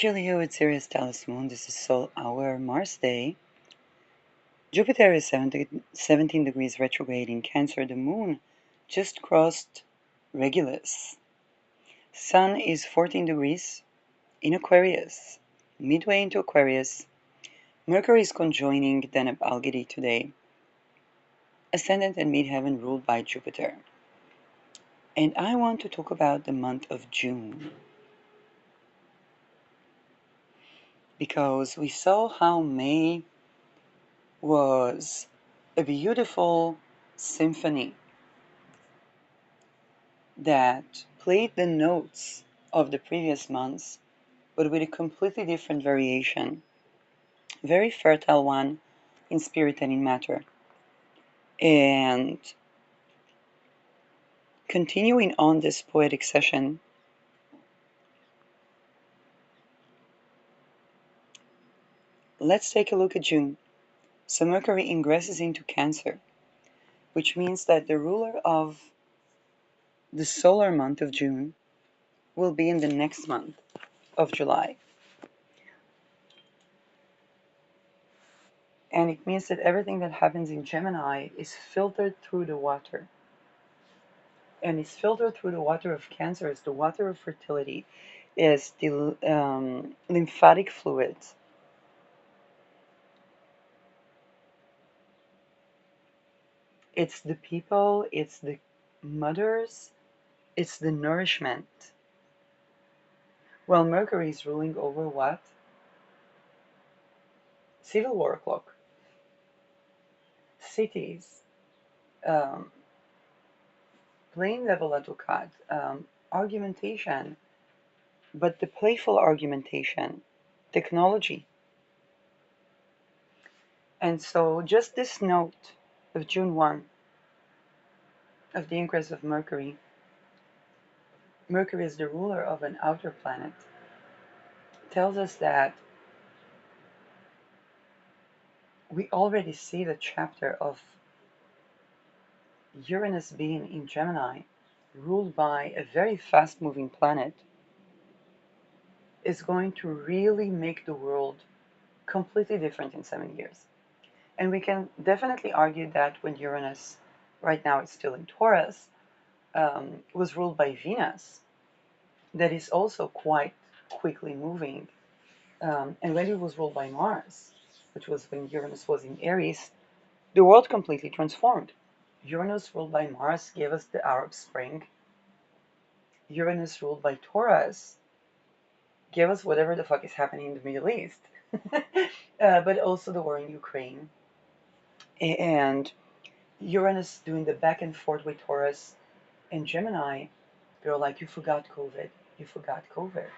Julia with Sirius Talis Moon. This is Soul Hour Mars Day. Jupiter is 17 degrees retrograde in Cancer. The Moon just crossed Regulus. Sun is 14 degrees in Aquarius, midway into Aquarius. Mercury is conjoining Deneb Algedy today. Ascendant and midheaven ruled by Jupiter. And I want to talk about the month of June, because we saw how May was a beautiful symphony that played the notes of the previous months, but with a completely different variation, very fertile one in spirit and in matter. And continuing on this poetic session, let's take a look at June. So Mercury ingresses into Cancer, which means that the ruler of the solar month of June will be in the next month of July. And it means that everything that happens in Gemini is filtered through the water. And it's filtered through the water of Cancer. It's the water of fertility, is the lymphatic fluid. It's the people, it's the mothers, it's the nourishment. Well, Mercury is ruling over what? Civil war clock. Cities. Plain level advocate. Argumentation. But the playful argumentation. Technology. And so just this note of June 1 of the ingress of Mercury. Mercury is the ruler of an outer planet. Tells us that we already see the chapter of Uranus being in Gemini, ruled by a very fast-moving planet, is going to really make the world completely different in 7 years. And we can definitely argue that when Uranus, right now it's still in Taurus, was ruled by Venus, that is also quite quickly moving. And when it was ruled by Mars, which was when Uranus was in Aries, the world completely transformed. Uranus ruled by Mars gave us the Arab Spring. Uranus ruled by Taurus gave us whatever the fuck is happening in the Middle East. But also the war in Ukraine. And Uranus doing the back and forth with Taurus and Gemini, they're like, you forgot COVID. You forgot COVID.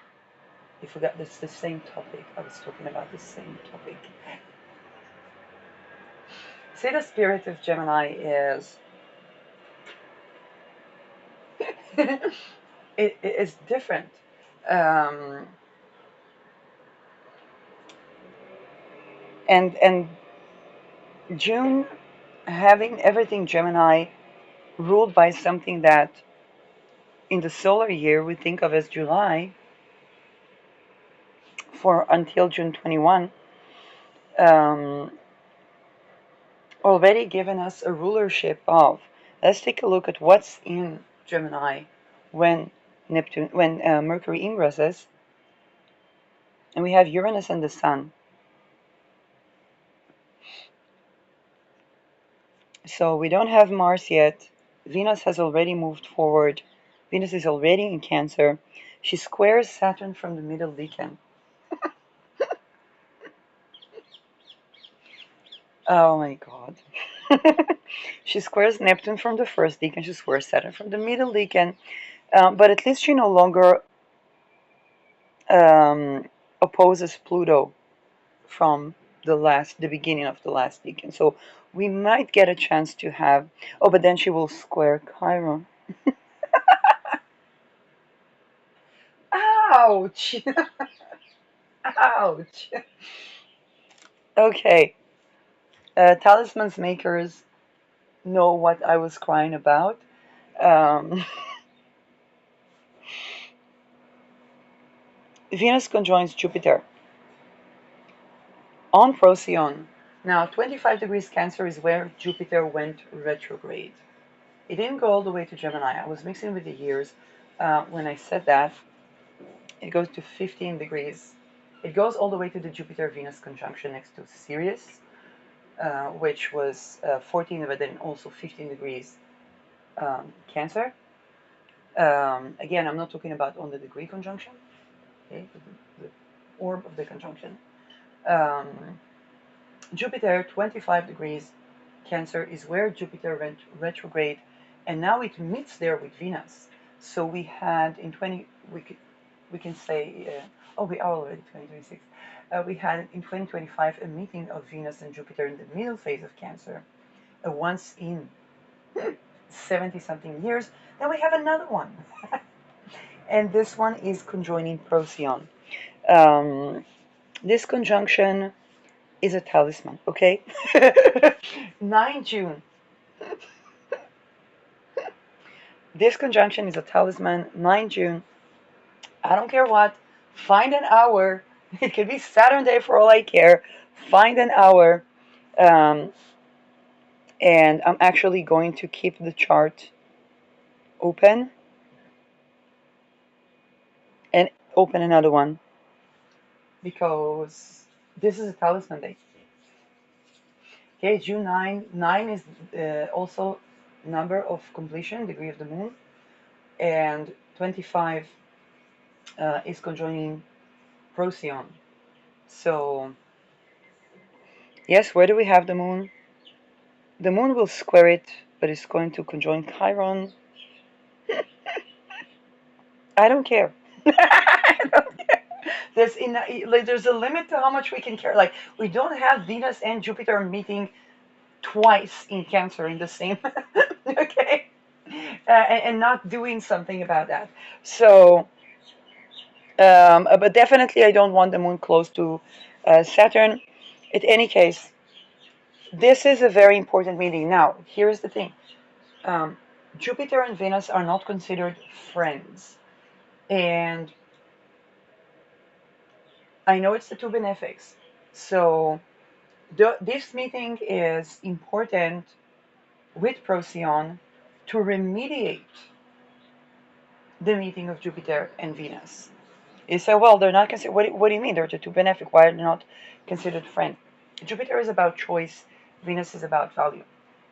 You forgot that's the same topic. I was talking about the same topic. See, the spirit of Gemini is it is different. And June having everything Gemini ruled by something that in the solar year we think of as July for until June 21, already given us a rulership of. Let's take a look at what's in Gemini when Mercury ingresses, and we have Uranus and the Sun. So we don't have Mars yet. Venus has already moved forward. Venus is already in Cancer. She squares Saturn from the middle decan. Oh my god. She squares Neptune from the first decan. She squares Saturn from the middle decan. But at least she no longer opposes Pluto from the beginning of the last decan. So we might get a chance to have. Oh, but then she will square Chiron. Ouch! Ouch! Okay. Talismans makers know what I was crying about. Um, Venus conjoins Jupiter on Procyon. Now, 25 degrees Cancer is where Jupiter went retrograde. It didn't go all the way to Gemini. I was mixing with the years when I said that. It goes to 15 degrees. It goes all the way to the Jupiter-Venus conjunction next to Sirius, which was 14, but then also 15 degrees Cancer. Again, I'm not talking about on the degree conjunction, okay, the orb of the conjunction. Jupiter, 25 degrees Cancer, is where Jupiter went retrograde, and now it meets there with Venus. So we had in 20, we can say, oh, we are already 2026. We had in 2025 a meeting of Venus and Jupiter in the middle phase of Cancer, a once in 70 something years. Then we have another one, and this one is conjoining Procyon. This conjunction is a talisman, okay? 9 June. This conjunction is a talisman, 9 June. I don't care what. Find an hour. It could be Saturn day for all I care. Find an hour. Um, and I'm actually going to keep the chart open and open another one because this is a talisman day. Okay, June 9. 9 is also number of completion, degree of the moon. And 25 is conjoining Procyon. So, yes, where do we have the moon? The moon will square it, but it's going to conjoin Chiron. I don't care. I don't care. There's a limit to how much we can care. Like, we don't have Venus and Jupiter meeting twice in Cancer in the same, okay? And not doing something about that. So, but definitely I don't want the moon close to Saturn. In any case, this is a very important meeting. Now, here's the thing. Jupiter and Venus are not considered friends. And I know it's the two benefics. So this meeting is important with Procyon to remediate the meeting of Jupiter and Venus. You say, well, they're not considered. What do you mean? They're the two benefic. Why are they not considered friends? Jupiter is about choice. Venus is about value.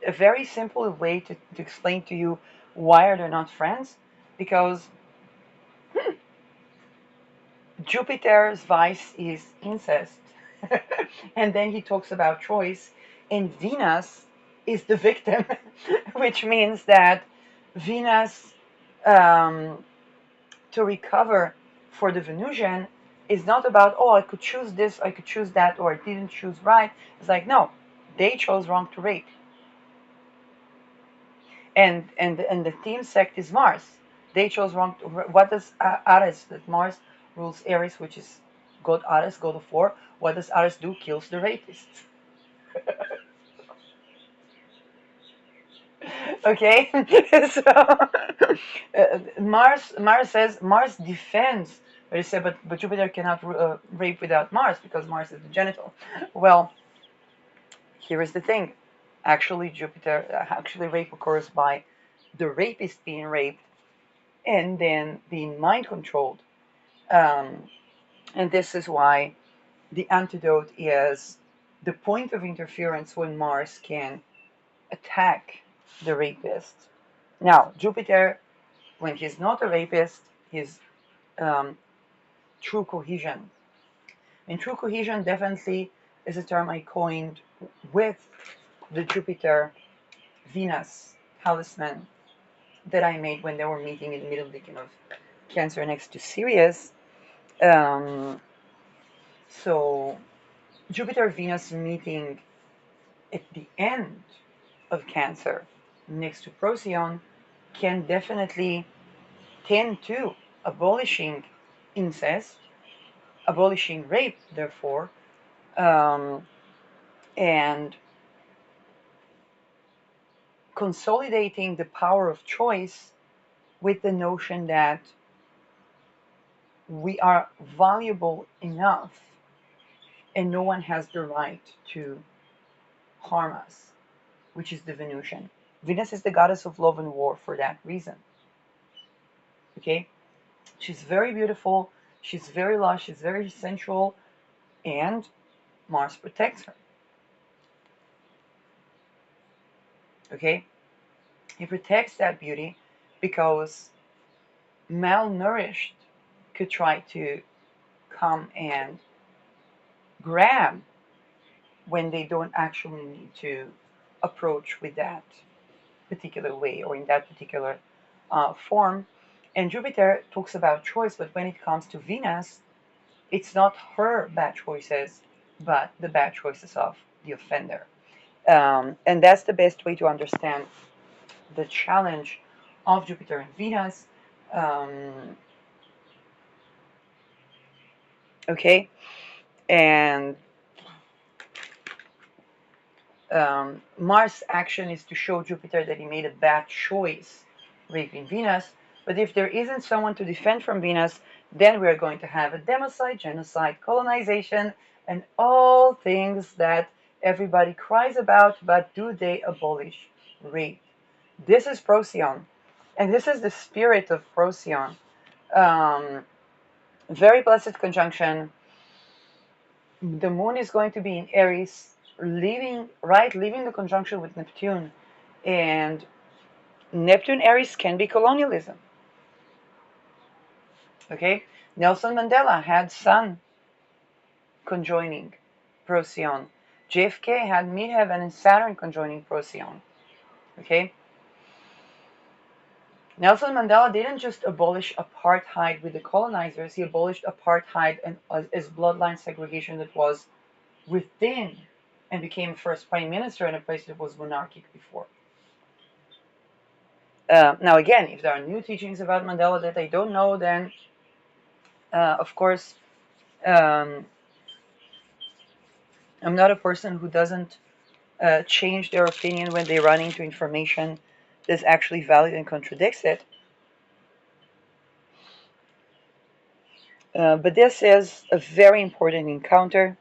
A very simple way to explain to you why are they not friends? Because Jupiter's vice is incest, and then he talks about choice, and Venus is the victim, which means that Venus, um, to recover for the Venusian, is not about, oh, I could choose this, I could choose that, or I didn't choose right. It's like, no, they chose wrong to rape. And the theme sect is Mars. They chose wrong. What does Ares, that Mars rules Aries, which is god Ares, god of war. What does Ares do? Kills the rapists. Okay, so Mars says Mars defends. But you say, but Jupiter cannot rape without Mars because Mars is the genital. Well, here is the thing. Actually, rape occurs by the rapist being raped and then being mind controlled. Um, and this is why the antidote is the point of interference when Mars can attack the rapist. Now, Jupiter, when he's not a rapist, he's um, true cohesion. And true cohesion definitely is a term I coined with the Jupiter Venus talisman that I made when they were meeting in the middle decan of Cancer next to Sirius. Um, so Jupiter Venus meeting at the end of Cancer next to Procyon can definitely tend to abolishing incest, abolishing rape, therefore, um, and consolidating the power of choice with the notion that we are valuable enough and no one has the right to harm us, which is the Venusian. Venus is the goddess of love and war for that reason. Okay? She's very beautiful, she's very lush, she's very sensual, and Mars protects her. Okay? He protects that beauty because malnourished could try to come and grab when they don't actually need to approach with that particular way or in that particular form. And Jupiter talks about choice, but when it comes to Venus, it's not her bad choices, but the bad choices of the offender. And that's the best way to understand the challenge of Jupiter and Venus. Um, okay, and Mars' action is to show Jupiter that he made a bad choice raping Venus. But if there isn't someone to defend from Venus, then we're going to have a democide, genocide, colonization, and all things that everybody cries about, but do they abolish rape? This is Procyon, and this is the spirit of Procyon. Very blessed conjunction. The moon is going to be in Aries, leaving the conjunction with Neptune, and Neptune Aries can be colonialism. Okay, Nelson Mandela had Sun conjoining Procyon. JFK had Midheaven and Saturn conjoining Procyon. Okay, Nelson Mandela didn't just abolish apartheid with the colonizers; he abolished apartheid and as bloodline segregation that was within, and became first prime minister in a place that was monarchic before. Now, again, if there are new teachings about Mandela that I don't know, then of course, um, I'm not a person who doesn't change their opinion when they run into information that's actually valid and contradicts it. But this is a very important encounter.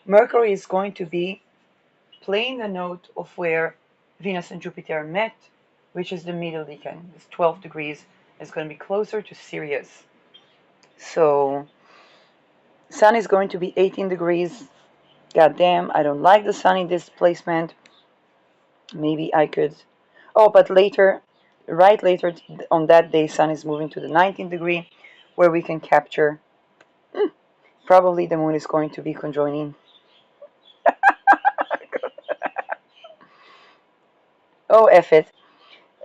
Mercury is going to be playing the note of where Venus and Jupiter met, which is the middle decan. It's 12 degrees. It's going to be closer to Sirius. So, Sun is going to be 18 degrees. God damn, I don't like the Sun in this placement. Maybe I could. Oh, but later, right later on that day, Sun is moving to the 19th degree, where we can capture. Probably the Moon is going to be conjoining. Oh, F it.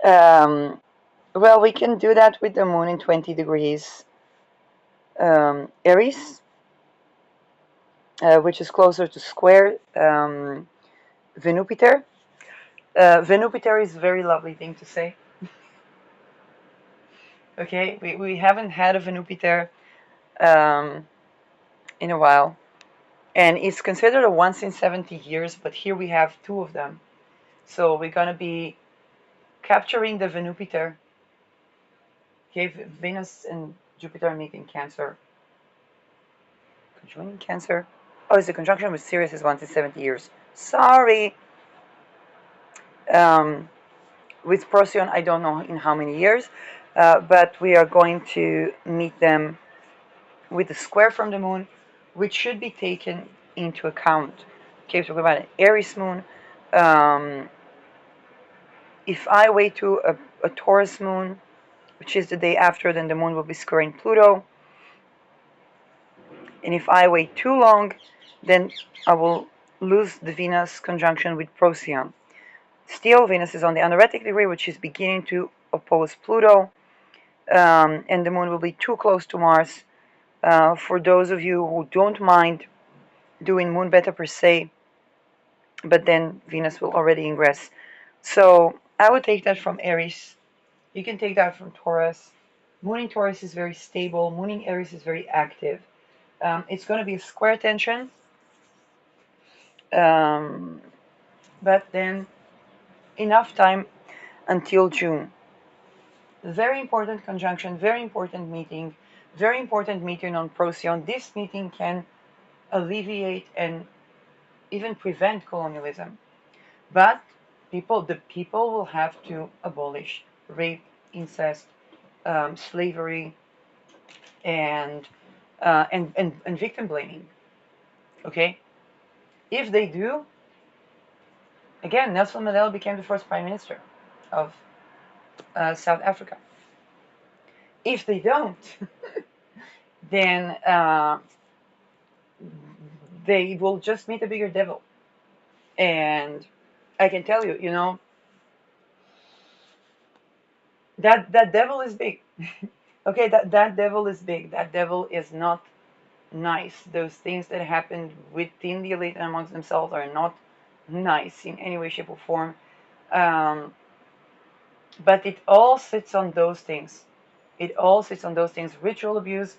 Well, we can do that with the Moon in 20 degrees Aries, which is closer to square Venupiter. Venupiter is a very lovely thing to say. Okay, we haven't had a Venupiter um, in a while. And it's considered a once in 70 years, but here we have two of them. So we're going to be capturing the Venupiter. Okay, Venus and Jupiter are making Cancer. Conjoining Cancer. Oh, it's a conjunction with Sirius is once in 70 years. Sorry. Um, with Procyon, I don't know in how many years, but we are going to meet them with the square from the moon, which should be taken into account. Okay, so we're about an Aries moon. Um, if I wait to a Taurus moon, which is the day after, then the moon will be squaring Pluto. And if I wait too long, then I will lose the Venus conjunction with Procyon. Still, Venus is on the anaretic degree, which is beginning to oppose Pluto, and the moon will be too close to Mars. For those of you who don't mind doing moon beta per se, but then Venus will already ingress. So I would take that from Aries. You can take that from Taurus. Moon in Taurus is very stable. Moon in Aries is very active. It's going to be a square tension. But then enough time until June. Very important conjunction, very important meeting, very important meeting on Procyon. This meeting can alleviate and even prevent colonialism. But the people will have to abolish rape, incest, slavery, and, and victim blaming. Okay, if they do, again, Nelson Mandela became the first prime minister of South Africa. If they don't, then they will just meet a bigger devil. And I can tell you, that devil is big. Okay, that devil is big. That devil is not nice. Those things that happened within the elite and amongst themselves are not nice in any way, shape, or form. Um, but it all sits on those things. It all sits on those things. Ritual abuse,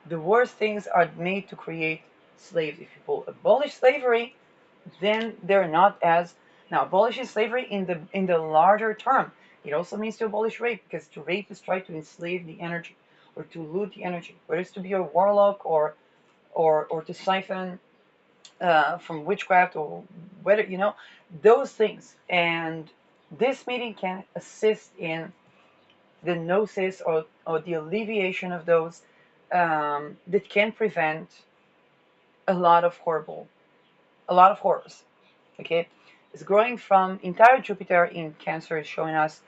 the worst things are made to create slaves. If people abolish slavery, then they're not as now abolishing slavery in the larger term. It also means to abolish rape, because to rape is try to enslave the energy or to loot the energy, whether it's to be a warlock or to siphon from witchcraft or whether those things. And this meeting can assist in the gnosis or the alleviation of those that can prevent a lot of horrors. Okay, it's growing from entire Jupiter in Cancer is showing us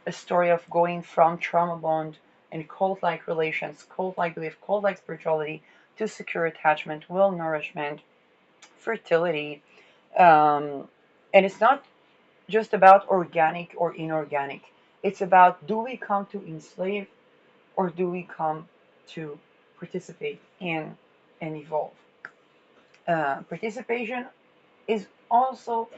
a story of going from trauma bond and cult-like relations, cult-like belief, cult-like spirituality to secure attachment, will nourishment, fertility, and it's not just about organic or inorganic. It's about, do we come to enslave or do we come to participate in and evolve? Participation is also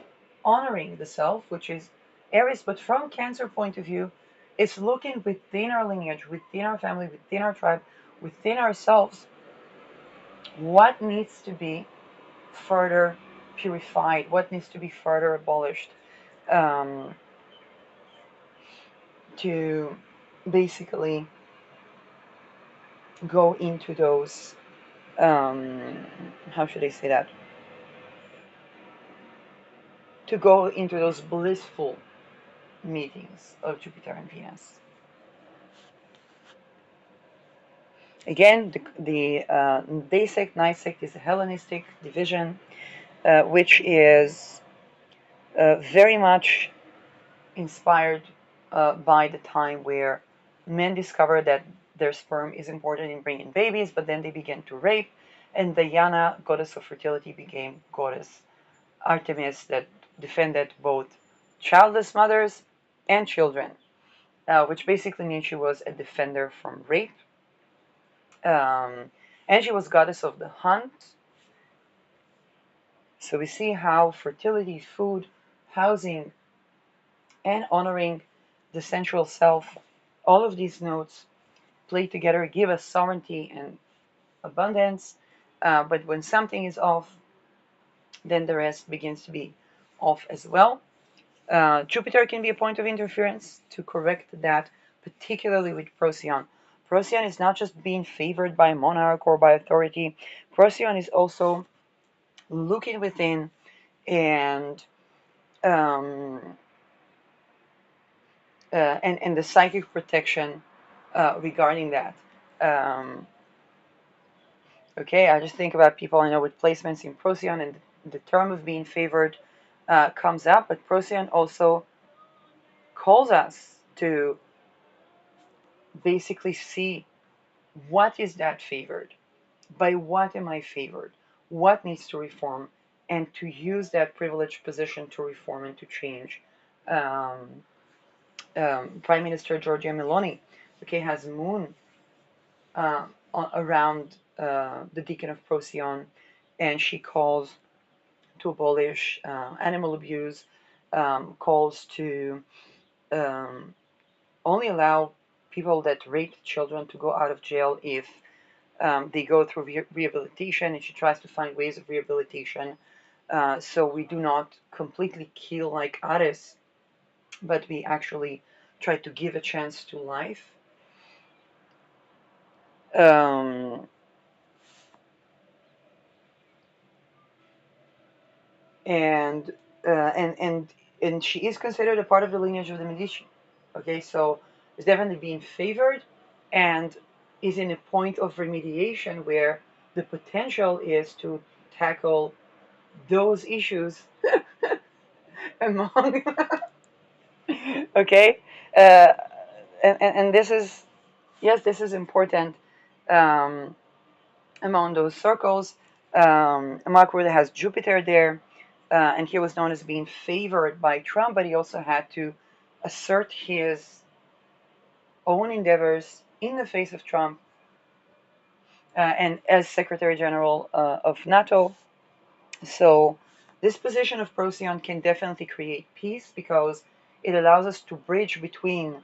honoring the self, which is Aries, but from Cancer point of view, it's looking within our lineage, within our family, within our tribe, within ourselves, what needs to be further purified, what needs to be further abolished, um, to basically go into those, how should I say that? To go into those blissful meetings of Jupiter and Venus. Again, the day sect, night sect is a Hellenistic division, which is very much inspired by the time where men discovered that their sperm is important in bringing babies, but then they began to rape, and Diana, goddess of fertility, became goddess Artemis that defended both childless mothers and children, which basically means she was a defender from rape. And she was goddess of the hunt. So we see how fertility, food, housing, and honoring the sensual self, all of these notes play together, give us sovereignty and abundance. But when something is off, then the rest begins to be off as well. Jupiter can be a point of interference to correct that, particularly with Procyon. Procyon is not just being favored by monarch or by authority. Procyon is also looking within and um, and the psychic protection regarding that. Um, okay, I just think about people I know with placements in Procyon, and the term of being favored comes up, but Procyon also calls us to basically see what is that favored, by what am I favored, what needs to reform, and to use that privileged position to reform and to change. Um, Prime Minister Giorgia Meloni, okay, has Moon around the deacon of Procyon, and she calls to abolish animal abuse, calls to um, only allow people that rape children to go out of jail if they go through rehabilitation, and she tries to find ways of rehabilitation. So we do not completely kill like Ares, but we actually try to give a chance to life. Um, and and she is considered a part of the lineage of the Medici. Okay, so it's definitely being favored, and is in a point of remediation where the potential is to tackle those issues among okay, uh, and this is, yes, this is important um, among those circles. Mark really has Jupiter there, and he was known as being favored by Trump, but he also had to assert his own endeavors in the face of Trump, and as Secretary General of NATO. So this position of Procyon can definitely create peace because it allows us to bridge between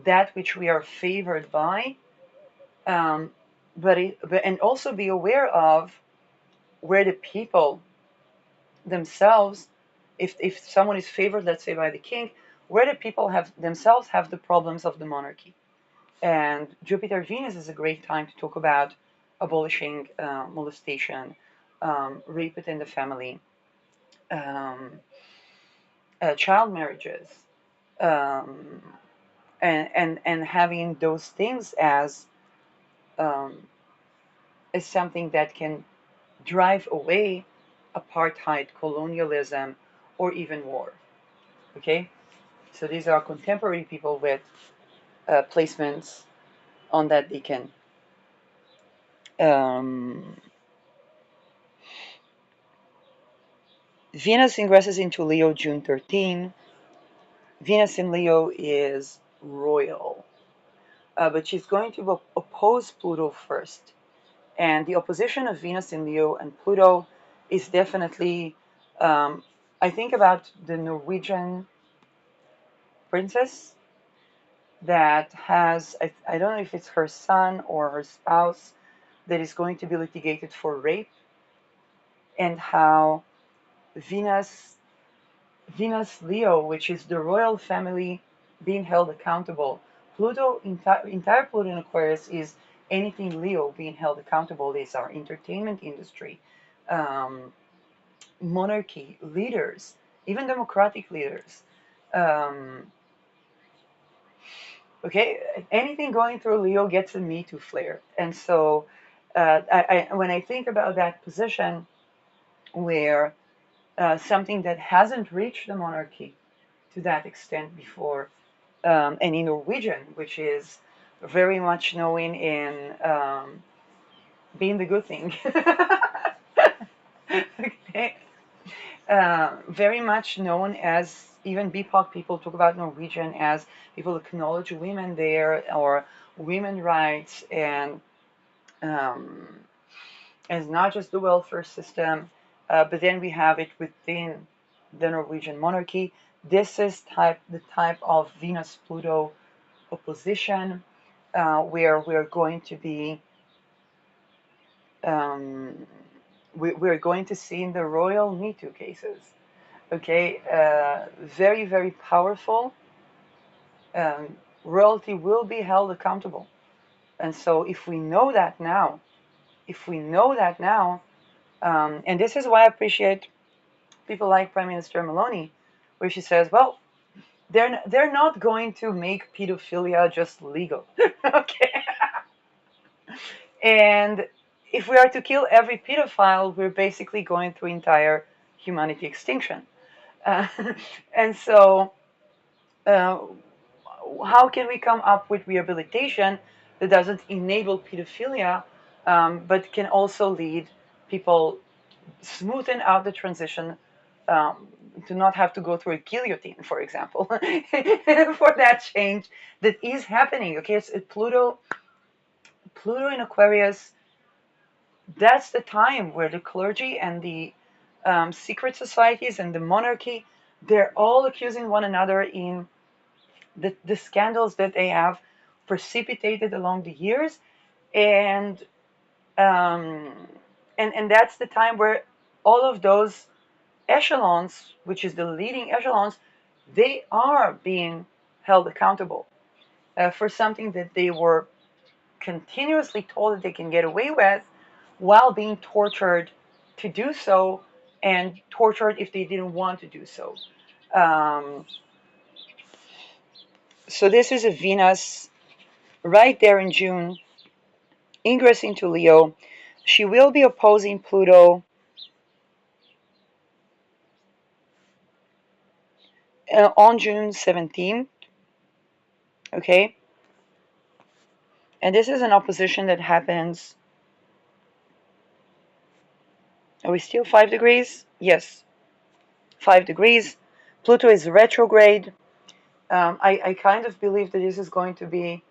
that which we are favored by, um, but and also be aware of where the people themselves, if someone is favored, let's say by the king, where the people have themselves have the problems of the monarchy. And Jupiter Venus is a great time to talk about abolishing molestation, rape within the family, um, child marriages, um, and having those things um, as something that can drive away apartheid, colonialism, or even war. Okay, so these are contemporary people with placements on that beacon. Um, Venus ingresses into Leo June 13. Venus in Leo is royal, but she's going to oppose Pluto first. And the opposition of Venus in Leo and Pluto is definitely, I think about the Norwegian princess that has, I don't know if it's her son or her spouse, that is going to be litigated for rape, and how Venus, Venus Leo, which is the royal family being held accountable. Pluto, entire Pluto in Aquarius is anything Leo being held accountable. These are entertainment industry, um, monarchy, leaders, even democratic leaders. Um, okay, anything going through Leo gets a Me Too flare. And so when I think about that position where something that hasn't reached the monarchy to that extent before, and in Norwegian, which is very much known in being the good thing. Okay. Very much known as, even BIPOC people talk about Norwegian as people acknowledge women there, or women rights, and um, it's not just the welfare system, but then we have it within the Norwegian monarchy. This is the type of Venus Pluto opposition, where we're going to be um, we're going to see in the royal Me Too cases. Okay, very, very powerful. Um, Royalty will be held accountable. And so if we know that now, if we know that now, and this is why I appreciate people like Prime Minister Maloney, where she says, well, they're not going to make pedophilia just legal. Okay. And if we are to kill every pedophile, we're basically going through entire humanity extinction. Uh, and so, uh, how can we come up with rehabilitation that doesn't enable pedophilia, but can also lead people, smoothen out the transition, um, to not have to go through a guillotine, for example, for that change that is happening. Okay, it's Pluto in Aquarius. That's the time where the clergy and the secret societies and the monarchy, they're all accusing one another in the scandals that they have precipitated along the years, and um, and that's the time where all of those echelons, which is the leading echelons, they are being held accountable for something that they were continuously told that they can get away with while being tortured to do so, and tortured if they didn't want to do so. Um, so this is a Venus right there in June, ingress into Leo. She will be opposing Pluto on June 17th. Okay, and this is an opposition that happens. Are we still 5 degrees? Yes, 5 degrees. Pluto is retrograde. I kind of believe that this is going to be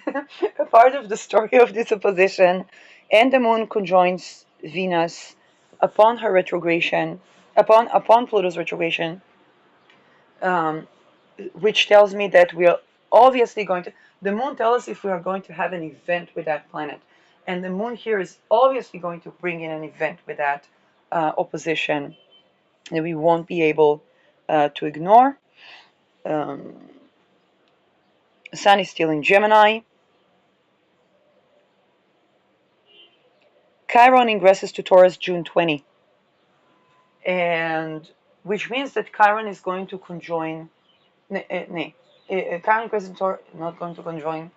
a part of the story of this opposition. And the moon conjoins Venus upon her retrogression, upon Pluto's retrogression, um, which tells me that we are obviously going to. The moon tells us if we are going to have an event with that planet, and the moon here is obviously going to bring in an event with that opposition that we won't be able to ignore. Um, Sun is still in Gemini. Chiron ingresses to Taurus June 20, and which means that Chiron is going to conjoin. Chiron ingresses to Taurus, not going to conjoin.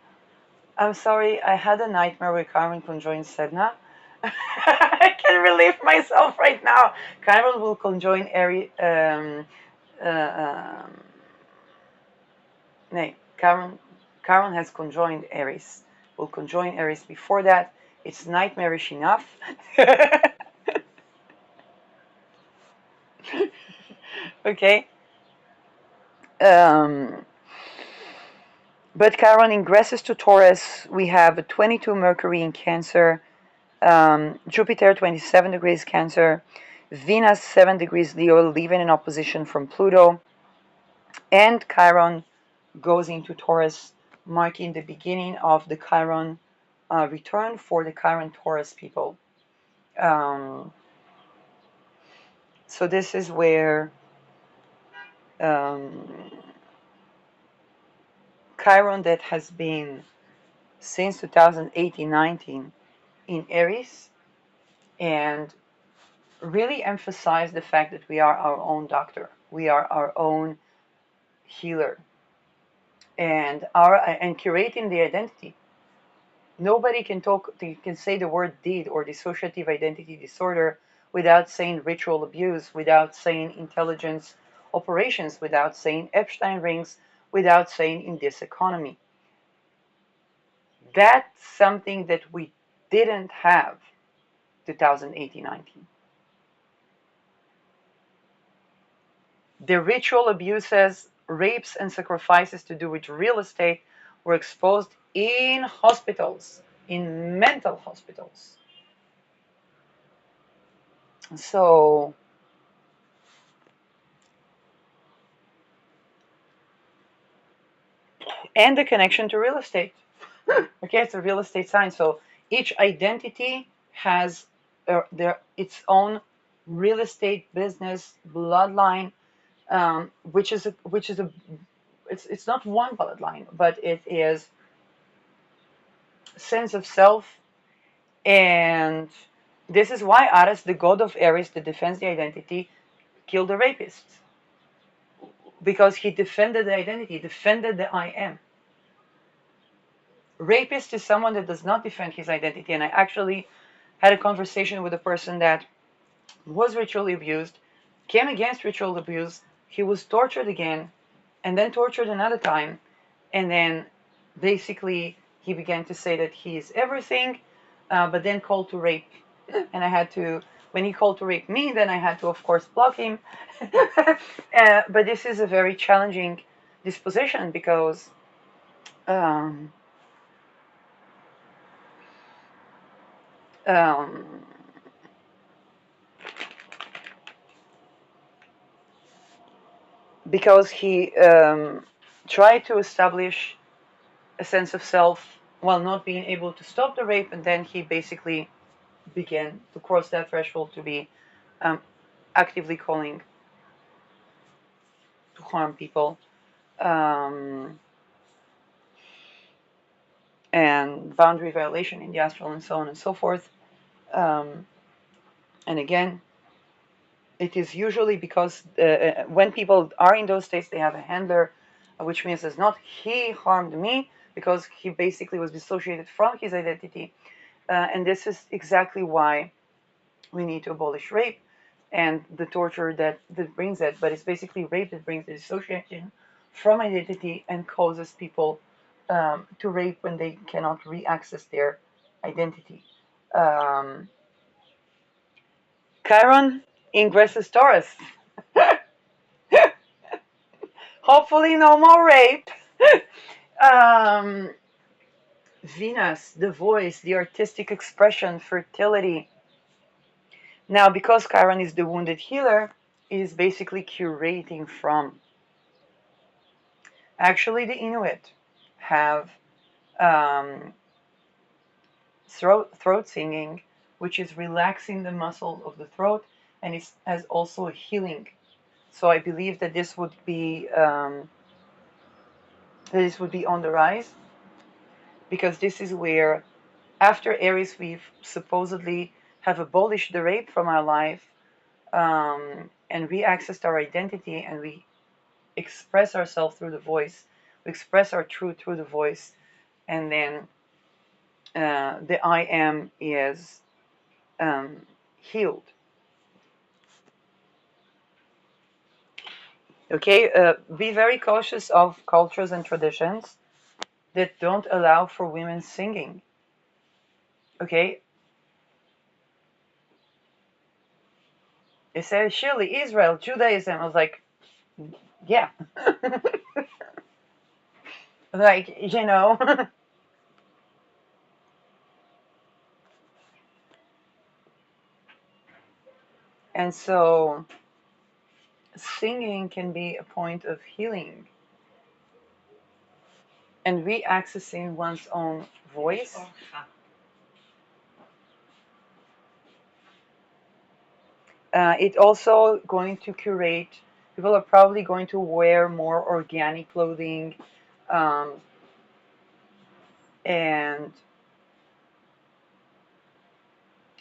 I'm sorry, I had a nightmare where Chiron conjoins Sedna. I can relieve myself right now. Chiron will conjoin Aries. Chiron has conjoined Aries. Will conjoin Aries before that. It's nightmarish enough. Okay. Um, but Chiron ingresses to Taurus. We have 22 Mercury in Cancer, Jupiter 27 degrees Cancer, Venus 7 degrees Leo, leaving in opposition from Pluto, and Chiron goes into Taurus, marking the beginning of the Chiron return for the Chiron Taurus people. Um, so this is where um, Chiron, that has been since 2018-19 in Aries, and really emphasize the fact that we are our own doctor, we are our own healer, and curating the identity. Nobody can say the word did or dissociative identity disorder without saying ritual abuse, without saying intelligence operations, without saying Epstein rings, without saying in this economy. That's something that we didn't have 2018-19. The ritual abuses, rapes, and sacrifices to do with real estate were exposed in hospitals, in mental hospitals. So, and the connection to real estate. Okay, it's a real estate sign. So each identity has its own real estate business bloodline, which is a it's not one bloodline, but it is sense of self. And this is why Ares, the god of Aries, that defends the identity, killed the rapists, because he defended the identity, defended the I am. Rapist is someone that does not defend his identity. And I actually had a conversation with a person that was ritually abused, came against ritual abuse, he was tortured again, and then tortured another time, and then basically he began to say that he is everything, but then called to rape. And I had to, when he called to rape me, then I had to, of course, block him. But this is a very challenging disposition because um, um, he tried to establish a sense of self while not being able to stop the rape, and then he basically began to cross that threshold to be um, actively calling to harm people. Um, and boundary violation in the astral and so on and so forth. Um, and again, it is usually because when people are in those states, they have a handler, which means it's not he harmed me, because he basically was dissociated from his identity. And this is exactly why we need to abolish rape and the torture that brings it. But it's basically rape that brings the dissociation from identity and causes people to rape when they cannot re-access their identity. Um, Chiron ingresses Taurus. Hopefully, no more rape. um, Venus, the voice, the artistic expression, fertility. Now, because Chiron is the wounded healer, it is basically curating from. Actually, the Inuit have throat singing, which is relaxing the muscle of the throat, and it has also a healing. So I believe that this would be on the rise, because this is where, after Aries, we've supposedly have abolished the rape from our life, and re-accessed our identity, and we express ourselves through the voice. We express our truth through the voice, and then the I am is healed. Okay, be very cautious of cultures and traditions that don't allow for women singing. Okay, it says Chile, Israel, Judaism. I was like, yeah, like, and so singing can be a point of healing and re-accessing one's own voice. It also going to curate. People are probably going to wear more organic clothing, um, and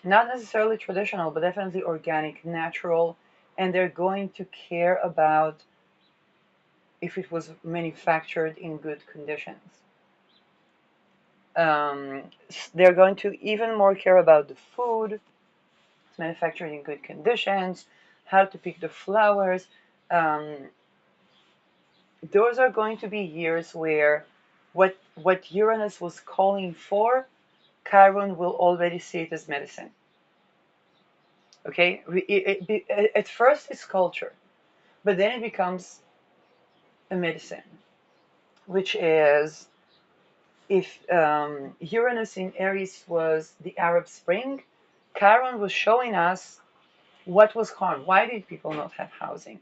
not necessarily traditional, but definitely organic, natural, and they're going to care about if it was manufactured in good conditions. Um, they're going to even more care about the food, it's manufactured in good conditions, how to pick the flowers. Um, those are going to be years where what Uranus was calling for, Chiron will already see it as medicine. Okay, at first it's culture, but then it becomes a medicine, which is, if Uranus in Aries was the Arab Spring, Chiron was showing us what was harmed. Why did people not have housing?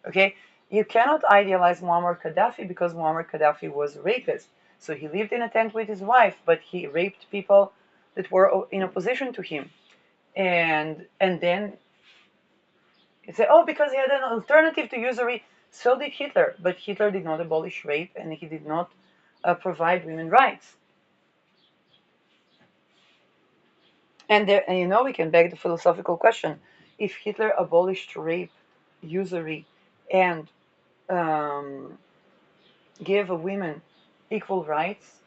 Okay, you cannot idealize Muammar Gaddafi, because Muammar Gaddafi was a rapist. So he lived in a tent with his wife, but he raped people that were in opposition to him. And then you say, oh, because he had an alternative to usury. So did Hitler, but Hitler did not abolish rape, and he did not provide women rights. And we can beg the philosophical question: if Hitler abolished rape, usury, and gave women equal rights,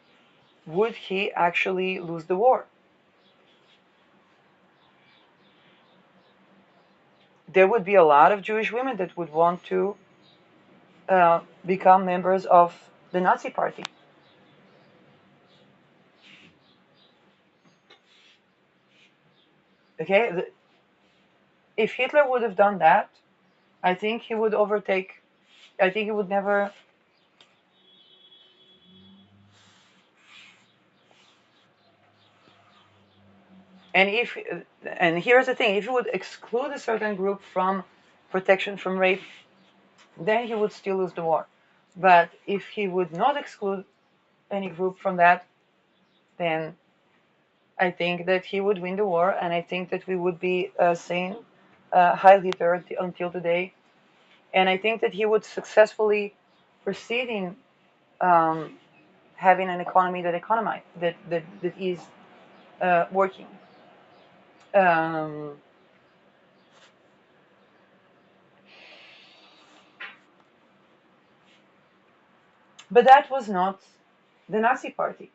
would he actually lose the war? There would be a lot of Jewish women that would want to become members of the Nazi Party. Okay, if Hitler would have done that, I think he would overtake. I think he would never. And here's the thing: if he would exclude a certain group from protection from rape, then he would still lose the war. But if he would not exclude any group from that, then I think that he would win the war, and I think that we would be saying Heil Hitler until today. And I think that he would successfully proceed in having an economy that is working. Um, but that was not the Nazi Party.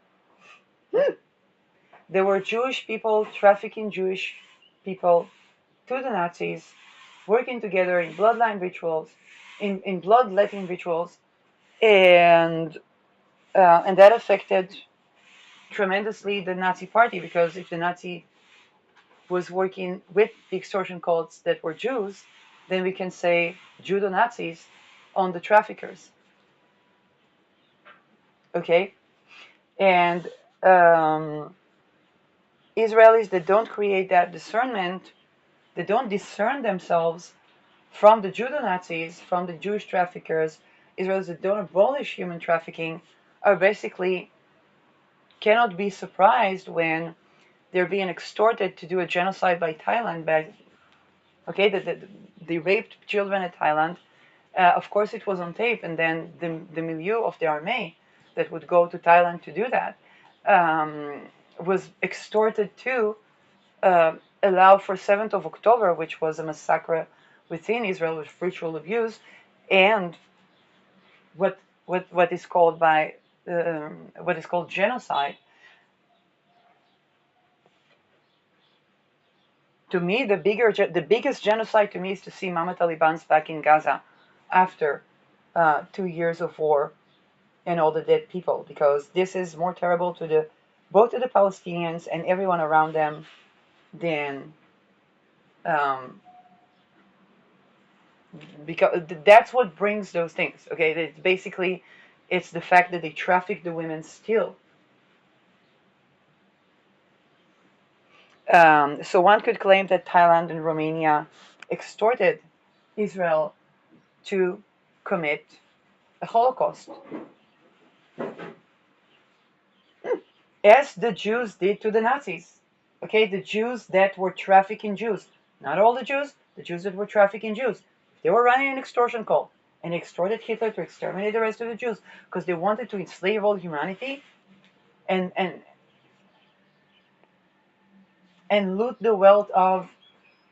There were Jewish people trafficking Jewish people to the Nazis, working together in bloodline rituals, in bloodletting rituals, and that affected tremendously the Nazi Party, because if the Nazi was working with the extortion cults that were Jews, then we can say Judo Nazis on the traffickers. Okay, and Israelis that don't create that discernment, they don't discern themselves from the Judo Nazis, from the Jewish traffickers, Israelis that don't abolish human trafficking, are basically cannot be surprised when they're being extorted to do a genocide by Thailand. Okay, they raped children in Thailand. Of course, it was on tape, and then the milieu of the army that would go to Thailand to do that was extorted to allow for 7th of October, which was a massacre within Israel with ritual abuse, and what is called what is called genocide. To me, the biggest genocide to me is to see Mama Taliban's back in Gaza after 2 years of war and all the dead people, because this is more terrible to both to the Palestinians and everyone around them than um, because that's what brings those things. Okay, it's basically it's the fact that they traffic the women still. So one could claim that Thailand and Romania extorted Israel to commit a Holocaust, as the Jews did to the Nazis. Okay, the Jews that were trafficking Jews, not all the Jews that were trafficking Jews. They were running an extortion cult and extorted Hitler to exterminate the rest of the Jews because they wanted to enslave all humanity and and and loot the wealth of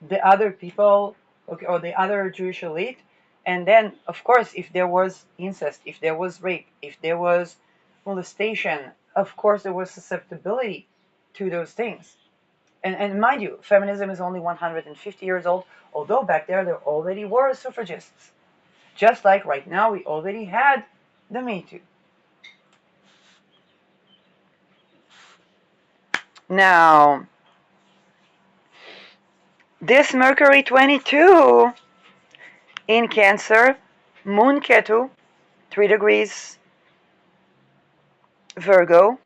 the other people, okay, or the other Jewish elite. And then, of course, if there was incest, if there was rape, if there was molestation, of course there was susceptibility to those things. And mind you, feminism is only 150 years old, although back there already were suffragists. Just like right now, we already had the Me Too. Now, this Mercury 22 in Cancer, Moon Ketu, 3 degrees Virgo,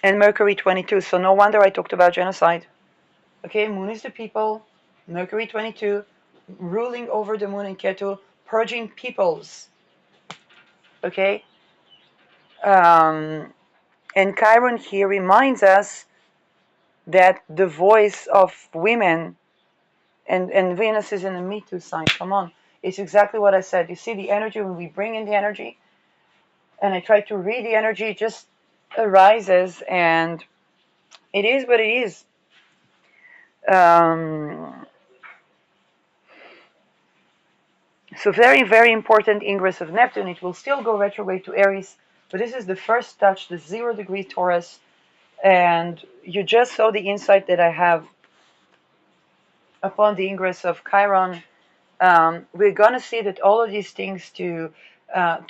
and Mercury 22. So no wonder I talked about genocide. Okay, Moon is the people, Mercury 22, ruling over the Moon in Ketu, purging peoples. Okay? And Chiron here reminds us that the voice of women, and Venus is in the Me Too sign, come on. It's exactly what I said. You see the energy, when we bring in the energy, and I try to read the energy, it just arises, and it is what it is. So very, very important ingress of Neptune. It will still go retrograde to Aries, but this is the first touch, the 0 degree Taurus, and you just saw the insight that I have upon the ingress of Chiron. We're gonna see that all of these things to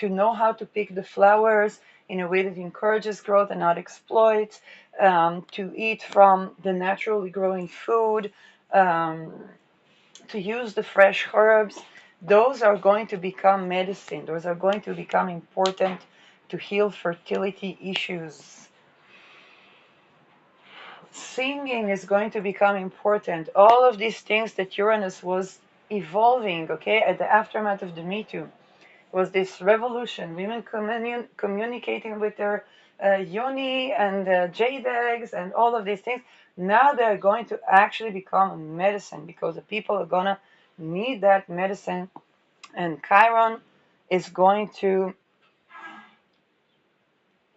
know how to pick the flowers in a way that encourages growth and not exploits, to eat from the naturally growing food, to use the fresh herbs. Those are going to become medicine. Those are going to become important to heal fertility issues. Singing is going to become important. All of these things that Uranus was evolving, okay, at the aftermath of the Me Too, was this revolution. Women communicating with their yoni and jade eggs and all of these things. Now they're going to actually become a medicine, because the people are gonna need that medicine, and Chiron is going to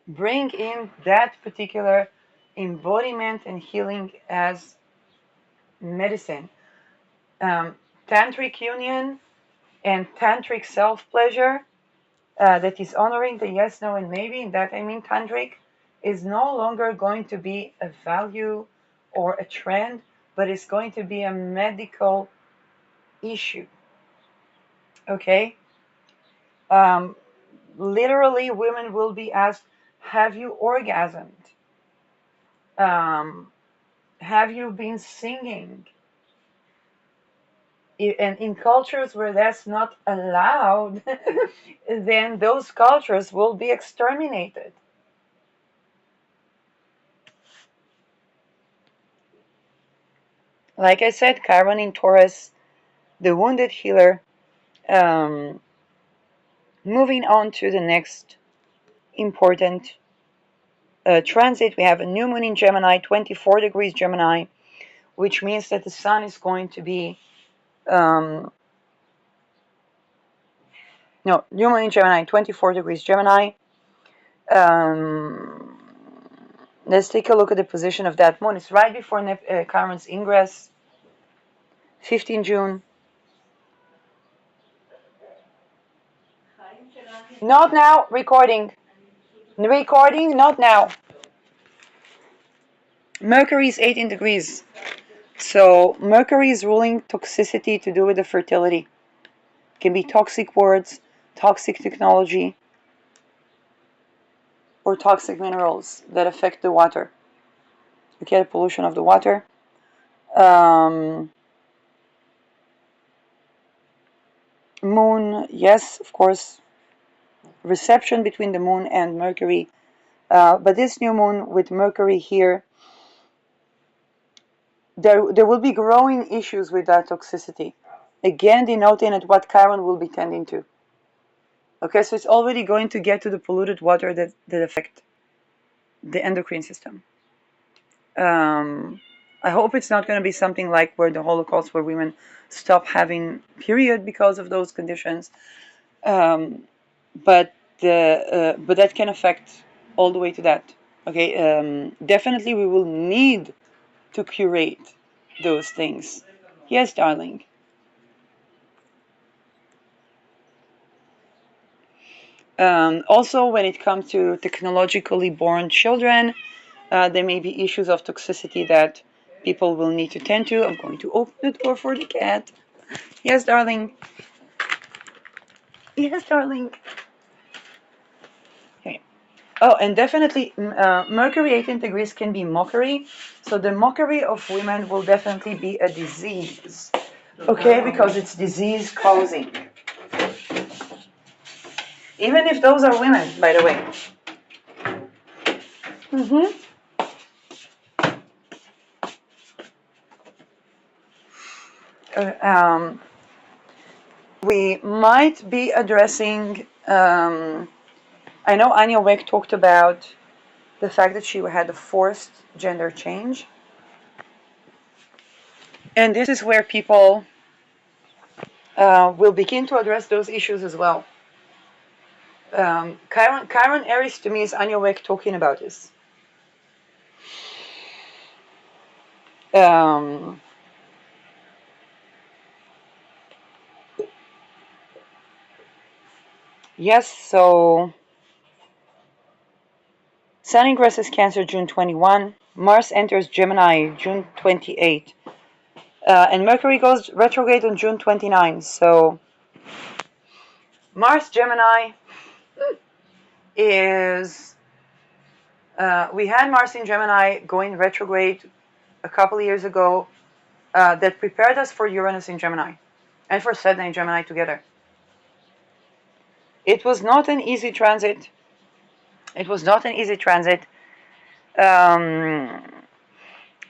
bring in that particular embodiment and healing as medicine. Tantric union and tantric self-pleasure that is honoring the yes, no, and maybe, and that I mean tantric, is no longer going to be a value or a trend, but it's going to be a medical issue. Okay? Literally, women will be asked, have you orgasmed? Have you been singing? And in cultures where that's not allowed, then those cultures will be exterminated. Like I said, Chiron in Taurus, the wounded healer. Moving on to the next important transit, we have a new moon in Gemini, 24 degrees Gemini, which means that the sun is going to be new moon in Gemini, 24 degrees Gemini. Let's take a look at the position of that moon. It's right before Chiron's ingress, 15 June. Not now, recording. Recording, not now. Mercury is 18 degrees. So Mercury is ruling toxicity to do with the fertility. It can be toxic words, toxic technology, or toxic minerals that affect the water. Okay, the pollution of the water. Moon, yes, of course, reception between the moon and Mercury. But this new moon with Mercury here, there will be growing issues with that toxicity. Again, denoting at what Chiron will be tending to. Okay, so it's already going to get to the polluted water that affect the endocrine system. I hope it's not going to be something like where the Holocaust, where women stop having period because of those conditions. But that can affect all the way to that. Okay, definitely we will need to curate those things. Yes, darling. Also, when it comes to technologically born children, there may be issues of toxicity that people will need to tend to. I'm going to open the door for the cat. Yes, darling. Yes, darling. Okay. Oh, and definitely, Mercury 18 degrees can be mockery. So the mockery of women will definitely be a disease. Okay, because it's disease causing. Even if those are women, by the way. We might be addressing, I know Anya Weck talked about the fact that she had a forced gender change. And this is where people will begin to address those issues as well. Chiron Aries to me is Anya Weck talking about this. Yes, so Sun ingresses Cancer June 21, Mars enters Gemini June 28, and Mercury goes retrograde on June 29. So Mars Gemini is, we had Mars in Gemini going retrograde a couple of years ago that prepared us for Uranus in Gemini and for Saturn in Gemini together. It was not an easy transit.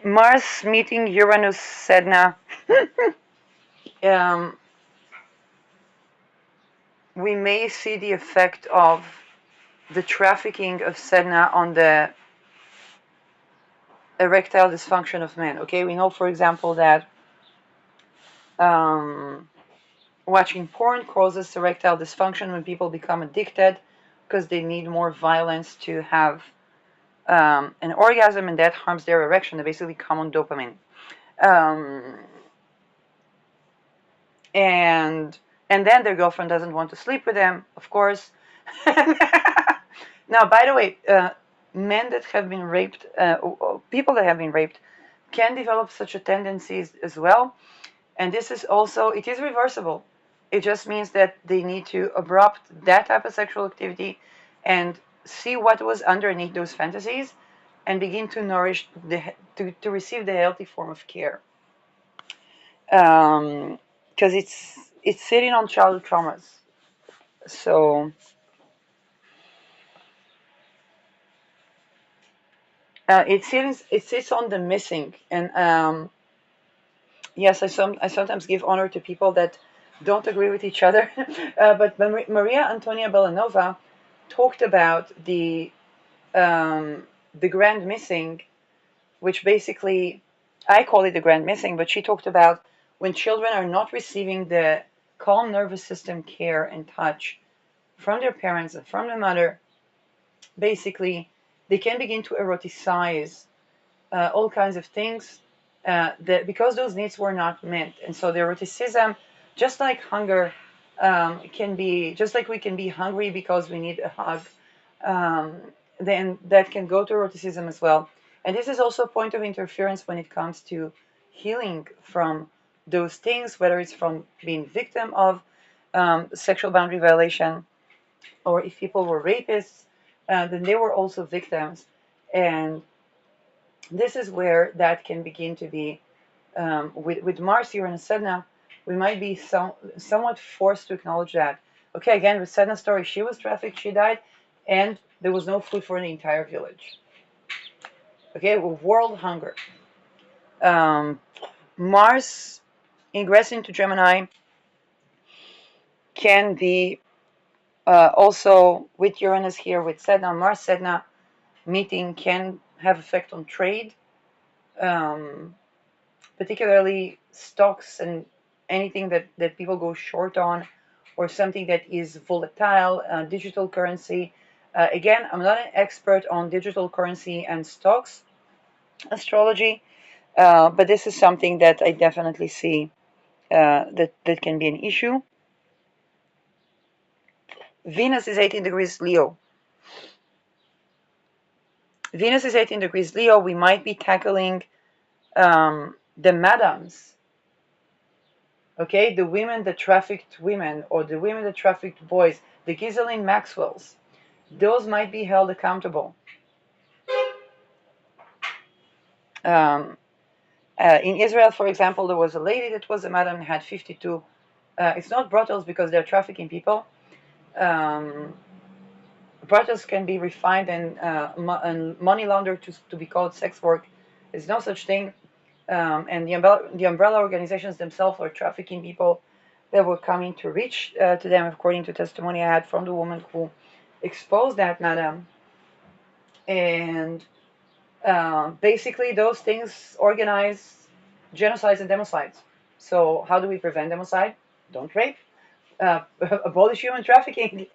Mars meeting Uranus Sedna. We may see the effect of the trafficking of Sedna on the erectile dysfunction of men. Okay, we know, for example, that watching porn causes erectile dysfunction when people become addicted. because they need more violence to have an orgasm, and that harms their erection. They basically come on dopamine. Um, and then their girlfriend doesn't want to sleep with them, of course. Now, by the way, men that have been raped, people that have been raped, can develop such a tendencies as well. And this is also, it is reversible. It just means that they need to abrupt that type of sexual activity and see what was underneath those fantasies and begin to nourish, to receive the healthy form of care. Because it's sitting on childhood traumas. So it sits on the missing, and yes, I sometimes give honor to people that don't agree with each other. But Maria Antonia Bellanova talked about the grand missing, which basically, I call it the grand missing, but she talked about when children are not receiving the calm nervous system care and touch from their parents and from their mother. Basically, they can begin to eroticize all kinds of things because those needs were not met. And so the eroticism, just like hunger, can be, just like we can be hungry because we need a hug, um, then that can go to eroticism as well. And this is also a point of interference when it comes to healing from those things, whether it's from being victim of sexual boundary violation, or if people were rapists, then they were also victims. And this is where that can begin to be, with Mars here in Sedna, we might be somewhat forced to acknowledge that. Okay, again, with Sedna's story, she was trafficked, she died, and there was no food for the entire village. Okay, world hunger. Mars ingress into Gemini can be also with Uranus here with Sedna. Mars Sedna meeting can have effect on trade, particularly stocks and anything that people go short on, or something that is volatile, digital currency. Again, I'm not an expert on digital currency and stocks astrology, but this is something that I definitely see that can be an issue. Venus is 18 degrees Leo. Venus is 18 degrees Leo. We might be tackling the madams, okay, the women that trafficked women, or the women that trafficked boys, the Ghislaine Maxwells. Those might be held accountable. In Israel, for example, there was a lady that was a madam and had 52. It's not brothels because they're trafficking people. Brothels can be refined and money laundered to be called sex work. There's no such thing. And the umbrella organizations themselves are trafficking people that were coming to reach to them, according to testimony I had from the woman who exposed that madam. And basically, those things organize genocides and democides. So how do we prevent democide? Don't rape. Abolish human trafficking.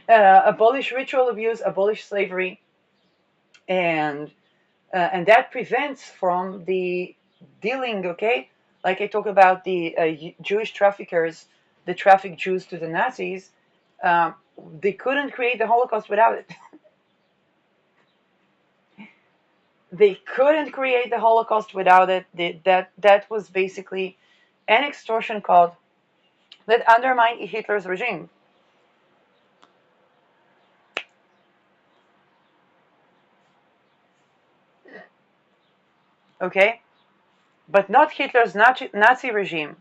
Abolish ritual abuse. Abolish slavery. And that prevents from the dealing. Okay, like I talk about the Jewish traffickers, the trafficked Jews to the Nazis. They couldn't create the Holocaust without it. They couldn't create the Holocaust without it. That was basically an extortion code that undermined Hitler's regime. Okay? But not Hitler's Nazi regime.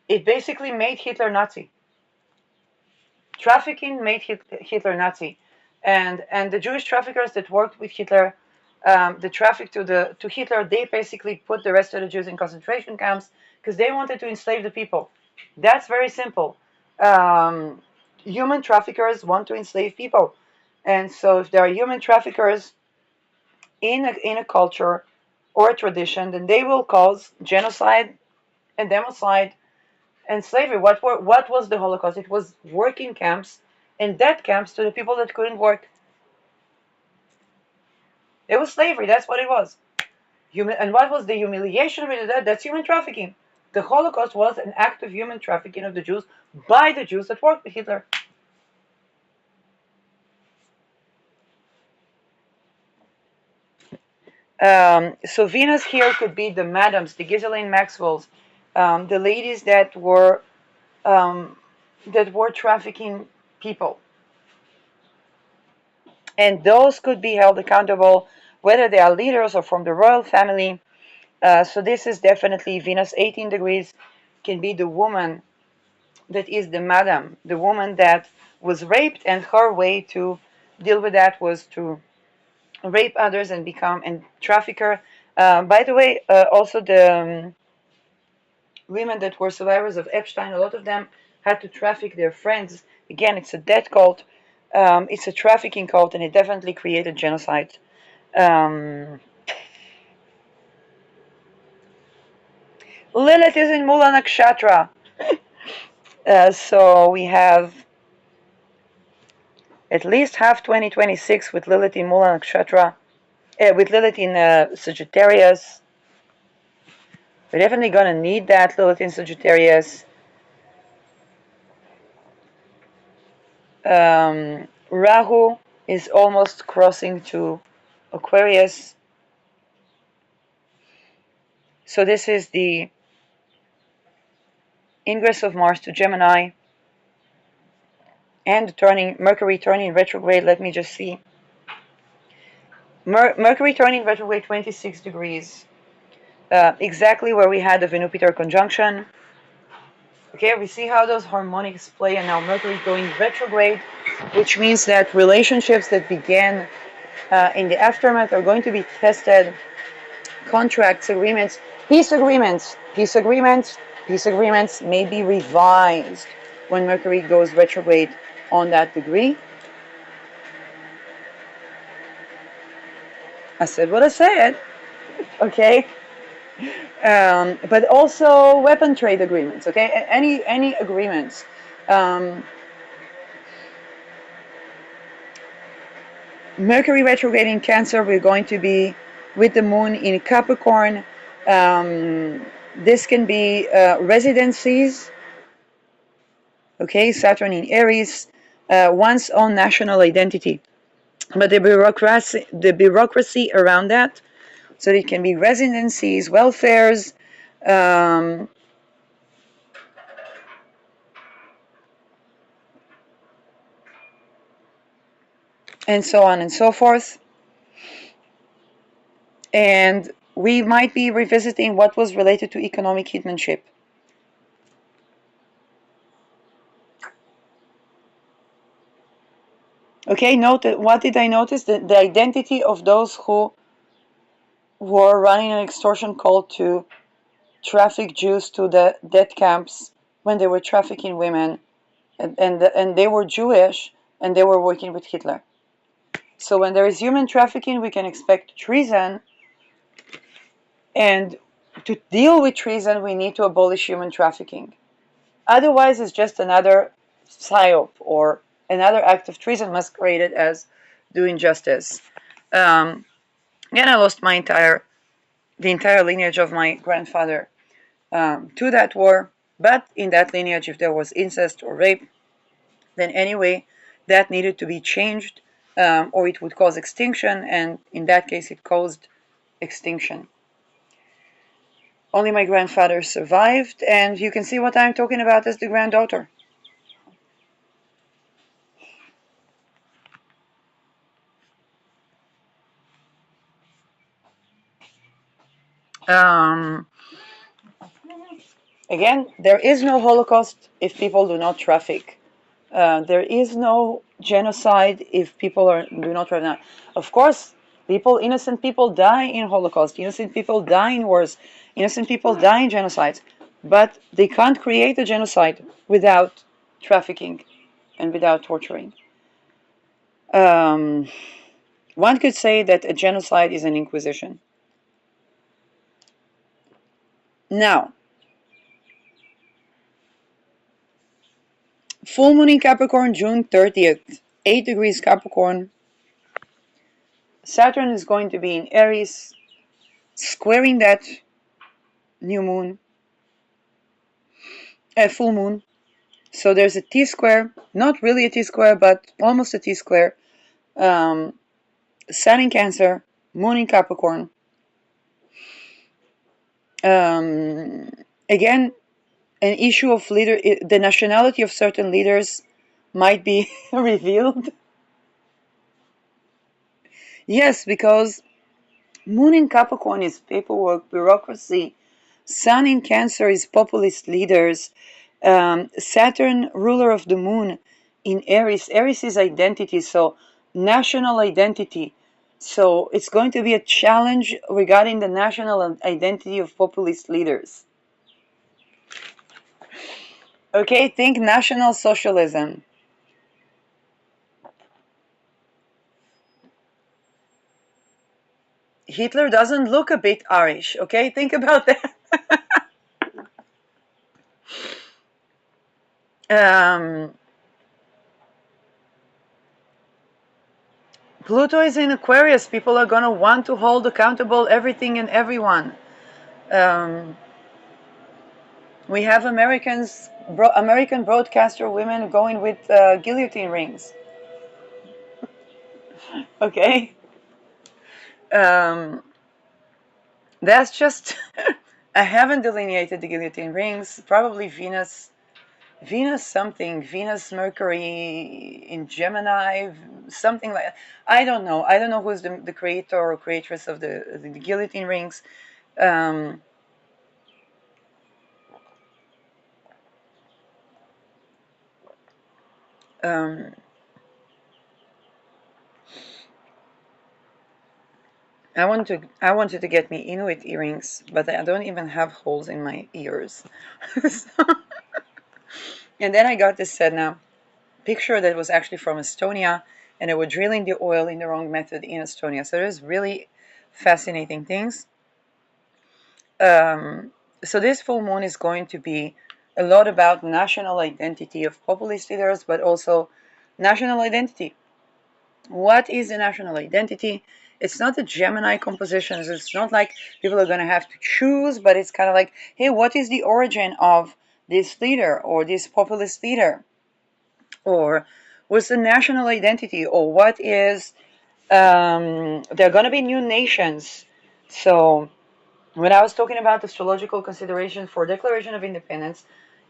It basically made Hitler Nazi. Trafficking made Hitler Nazi. And the Jewish traffickers that worked with Hitler, the traffic to Hitler, they basically put the rest of the Jews in concentration camps because they wanted to enslave the people. That's very simple. Human traffickers want to enslave people. And so if there are human traffickers in a culture or a tradition, then they will cause genocide and democide And slavery, what was the Holocaust? It was working camps and death camps to the people that couldn't work. It was slavery, that's what it was. And what was the humiliation with that? That's human trafficking. The Holocaust was an act of human trafficking of the Jews by the Jews that worked with Hitler. So Venus here could be the madams, the Ghislaine Maxwells, the ladies um, that were trafficking people, and those could be held accountable, whether they are leaders or from the royal family. So this is definitely Venus 18 degrees can be the woman that is the madam, the woman that was raped, and her way to deal with that was to rape others and become a trafficker. By the way, also the women that were survivors of Epstein, a lot of them had to traffic their friends. Again, it's a death cult, it's a trafficking cult, and it definitely created genocide. Lilith is in Mula Nakshatra. So we have at least half 2026 with Lilith in Mula Nakshatra, with Lilith in Sagittarius. We're definitely going to need that Lilith in Sagittarius. Rahu is almost crossing to Aquarius. So this is the ingress of Mars to Gemini and Mercury turning retrograde. Let me just see. Mercury turning retrograde 26 degrees. Exactly where we had the Venus-Jupiter conjunction. Okay, we see how those harmonics play, and now Mercury is going retrograde, which means that relationships that began in the aftermath are going to be tested. Contracts, agreements, peace agreements may be revised when Mercury goes retrograde on that degree. I said what I said, okay? But also weapon trade agreements, okay? Any agreements. Mercury retrograde in Cancer, we're going to be with the moon in Capricorn. This can be residencies, okay? Saturn in Aries, one's own national identity. But the bureaucracy around that, so it can be residencies, welfares, and so on and so forth. And we might be revisiting what was related to economic hitmanship. Okay, note that, what did I notice? The identity of those who were running an extortion call to traffic Jews to the death camps when they were trafficking women, and they were Jewish and they were working with Hitler. So when there is human trafficking, we can expect treason, and to deal with treason, we need to abolish human trafficking. Otherwise, it's just another psyop or another act of treason masqueraded as doing justice. Again, I lost the entire lineage of my grandfather to that war, but in that lineage, if there was incest or rape, then anyway, that needed to be changed, or it would cause extinction, and in that case, it caused extinction. Only my grandfather survived, and you can see what I'm talking about as the granddaughter. Again, there is no Holocaust if people do not traffic. There is no genocide if people do not traffic. Of course, innocent people die in Holocaust, innocent people die in wars, innocent people die in genocides, but they can't create a genocide without trafficking and without torturing. One could say that a genocide is an inquisition. Now, Full moon in Capricorn, June 30th, 8 degrees Capricorn. Saturn is going to be in Aries, squaring that new moon, full moon. So there's a T-square, not really a T-square, but almost a T-square. Um, Sun in Cancer, Moon in Capricorn. Again, an issue of the nationality of certain leaders might be revealed. Yes, because Moon in Capricorn is paperwork, bureaucracy. Sun in Cancer is populist leaders. Saturn, ruler of the moon, in Aries. Aries is identity, so national identity. So it's going to be a challenge regarding the national identity of populist leaders. Okay, think National Socialism. Hitler doesn't look a bit Irish, okay? Think about that. um, Pluto is in Aquarius. People are going to want to hold accountable everything and everyone. Um, we have American broadcaster women going with guillotine rings. Okay, um, that's just. I haven't delineated the guillotine rings. Probably Venus something, Venus Mercury in Gemini, something like. I don't know. I don't know who's the creator or creatress of the guillotine rings. Um, um, I wanted to get me Inuit earrings, but I don't even have holes in my ears. So, and then I got this Sedna picture that was actually from Estonia, and they were drilling the oil in the wrong method in Estonia. So there's really fascinating things. So this full moon is going to be a lot about national identity of populist leaders, but also national identity. What is the national identity? It's not a Gemini compositions. It's not like people are going to have to choose, but it's kind of like, hey, what is the origin of this leader or this populist leader? Or what's the national identity? Or what is, there are going to be new nations. So when I was talking about astrological consideration for Declaration of Independence,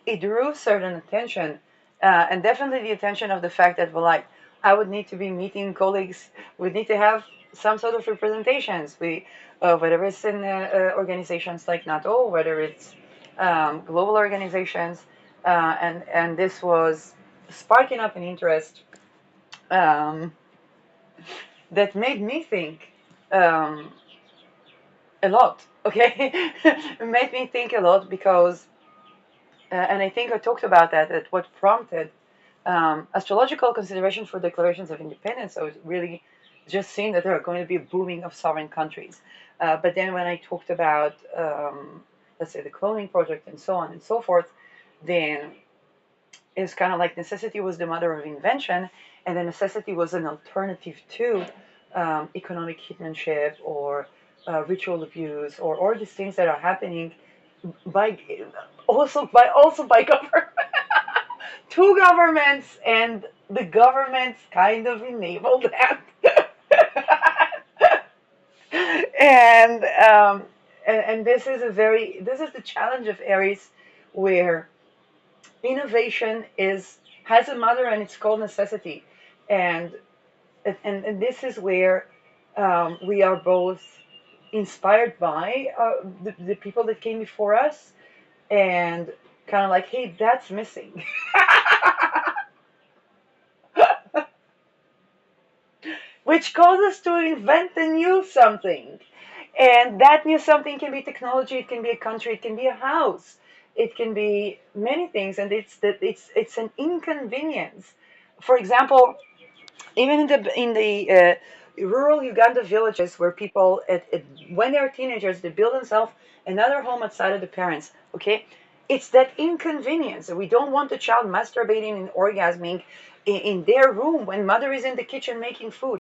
it drew certain attention, and definitely the attention of the fact that, well, like, I would need to be meeting colleagues. We need to have some sort of representations. Whether it's in organizations like NATO, whether it's global organizations, and this was sparking up an interest um, that made me think. A lot, okay? It made me think a lot because, and I think I talked about that what prompted astrological consideration for declarations of independence. I was really just seeing that there are going to be a booming of sovereign countries. But then when I talked about, let's say, the cloning project and so on and so forth, then it's kind of like necessity was the mother of invention, and then necessity was an alternative to economic hitmanship or ritual abuse or all these things that are happening by also by government two governments, and the governments kind of enabled that. and, um, and this is the challenge of Aries, where innovation is has a mother and it's called necessity, and and this is where we are both inspired by the people that came before us, and kind of like, hey, that's missing. Which causes us to invent a new something. And that new something can be technology, it can be a country, it can be a house, it can be many things, and it's an inconvenience. For example, even in the rural Uganda villages where people when they're teenagers they build themselves another home outside of the parents. Okay, It's that inconvenience. We don't want the child masturbating and orgasming in their room when mother is in the kitchen making food.